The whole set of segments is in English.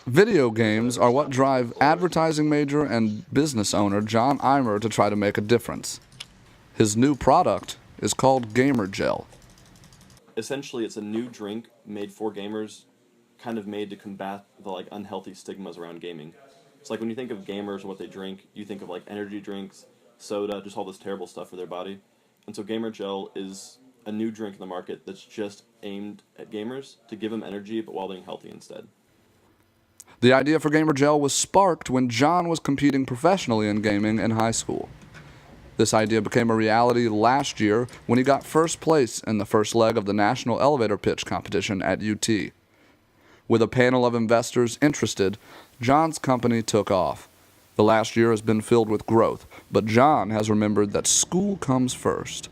Video games are what drive advertising major and business owner John Eimer to try to make a difference. His new product is called Gamer Gel. Essentially, it's a new drink made for gamers, kind of made to combat the unhealthy stigmas around gaming. It's like when you think of gamers and what they drink, you think of energy drinks, soda, just all this terrible stuff for their body. And so Gamer Gel is a new drink in the market that's just aimed at gamers to give them energy, but while being healthy instead. The idea for Gamer Gel was sparked when John was competing professionally in gaming in high school. This idea became a reality last year when he got first place in the first leg of the National Elevator Pitch competition at UT. With a panel of investors interested, John's company took off. The last year has been filled with growth, but John has remembered that school comes first.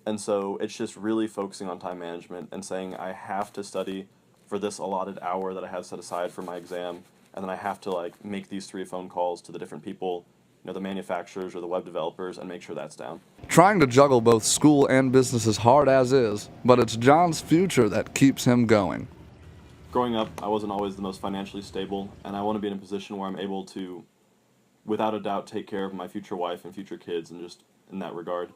And so it's just really focusing on time management and saying I have to study for this allotted hour that I have set aside for my exam, and then I have to make these 3 phone calls to the different people, the manufacturers or the web developers, and make sure that's down. Trying to juggle both school and business is hard as is, but it's John's future that keeps him going. Growing up, I wasn't always the most financially stable, and I want to be in a position where I'm able to, without a doubt, take care of my future wife and future kids, and just in that regard.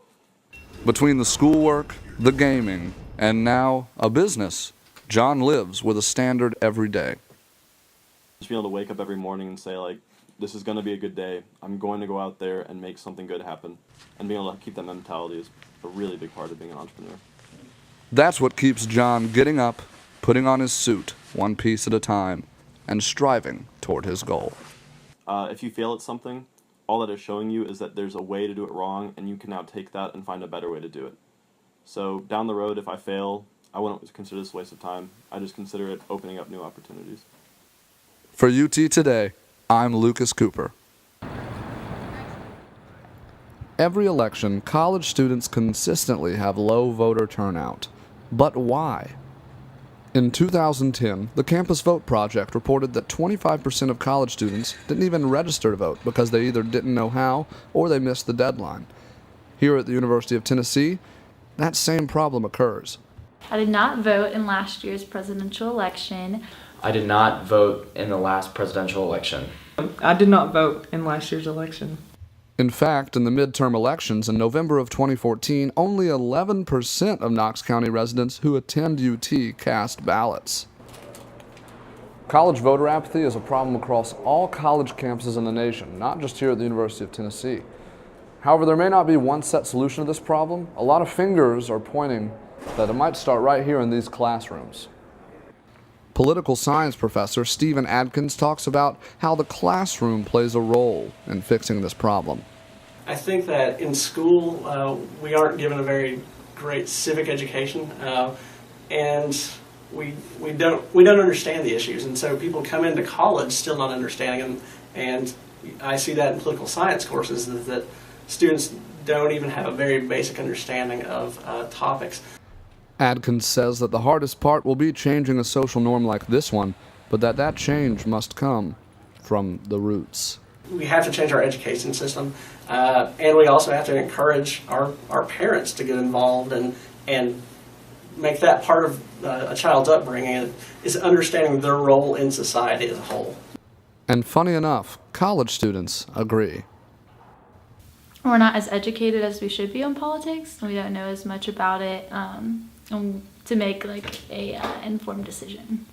Between the schoolwork, the gaming, and now a business, John lives with a standard every day. Just being able to wake up every morning and say, this is going to be a good day. I'm going to go out there and make something good happen. And being able to keep that mentality is a really big part of being an entrepreneur. That's what keeps John getting up, putting on his suit, one piece at a time, and striving toward his goal. If you fail at something, all that is showing you is that there's a way to do it wrong, and you can now take that and find a better way to do it. So down the road, if I fail, I wouldn't consider this a waste of time. I just consider it opening up new opportunities. For UT Today, I'm Lucas Cooper. Every election, college students consistently have low voter turnout. But why? In 2010, the Campus Vote Project reported that 25% of college students didn't even register to vote because they either didn't know how or they missed the deadline. Here at the University of Tennessee, that same problem occurs. I did not vote in last year's presidential election. I did not vote in the last presidential election. I did not vote in last year's election. In fact, in the midterm elections in November of 2014, only 11% of Knox County residents who attend UT cast ballots. College voter apathy is a problem across all college campuses in the nation, not just here at the University of Tennessee. However, there may not be one set solution to this problem. A lot of fingers are pointing that it might start right here in these classrooms. Political science professor Stephen Adkins talks about how the classroom plays a role in fixing this problem. I think that in school we aren't given a very great civic education, and we don't understand the issues, and so people come into college still not understanding them. And I see that in political science courses that students don't even have a very basic understanding of topics. Adkins says that the hardest part will be changing a social norm like this one, but that change must come from the roots. We have to change our education system, and we also have to encourage our parents to get involved and make that part of a child's upbringing, is understanding their role in society as a whole. And funny enough, college students agree. We're not as educated as we should be on politics. We don't know as much about it to make a informed decision.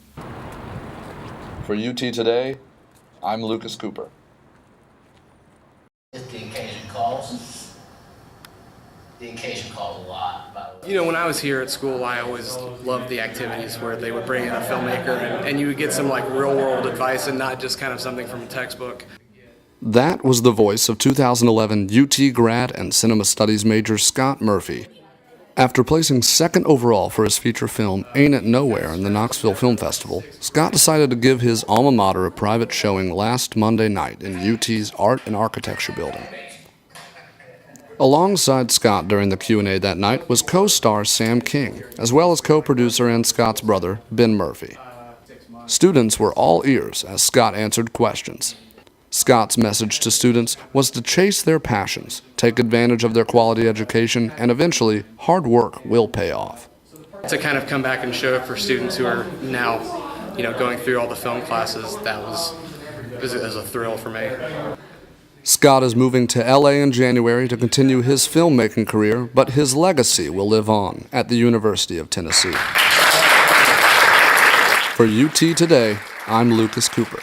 For UT Today, I'm Lucas Cooper. If the occasion calls, the occasion calls a lot, by the way. You know, when I was here at school, I always loved the activities where they would bring in a filmmaker and you would get some real world advice and not just kind of something from a textbook. That was the voice of 2011 UT grad and cinema studies major Scott Murphy. After placing second overall for his feature film Ain't It Nowhere in the Knoxville Film Festival, Scott decided to give his alma mater a private showing last Monday night in UT's Art and Architecture building. Alongside Scott during the Q&A that night was co-star Sam King, as well as co-producer and Scott's brother, Ben Murphy. Students were all ears as Scott answered questions. Scott's message to students was to chase their passions, take advantage of their quality education, and eventually, hard work will pay off. To kind of come back and show it for students who are now going through all the film classes, that was a thrill for me. Scott is moving to LA in January to continue his filmmaking career, but his legacy will live on at the University of Tennessee. For UT Today, I'm Lucas Cooper.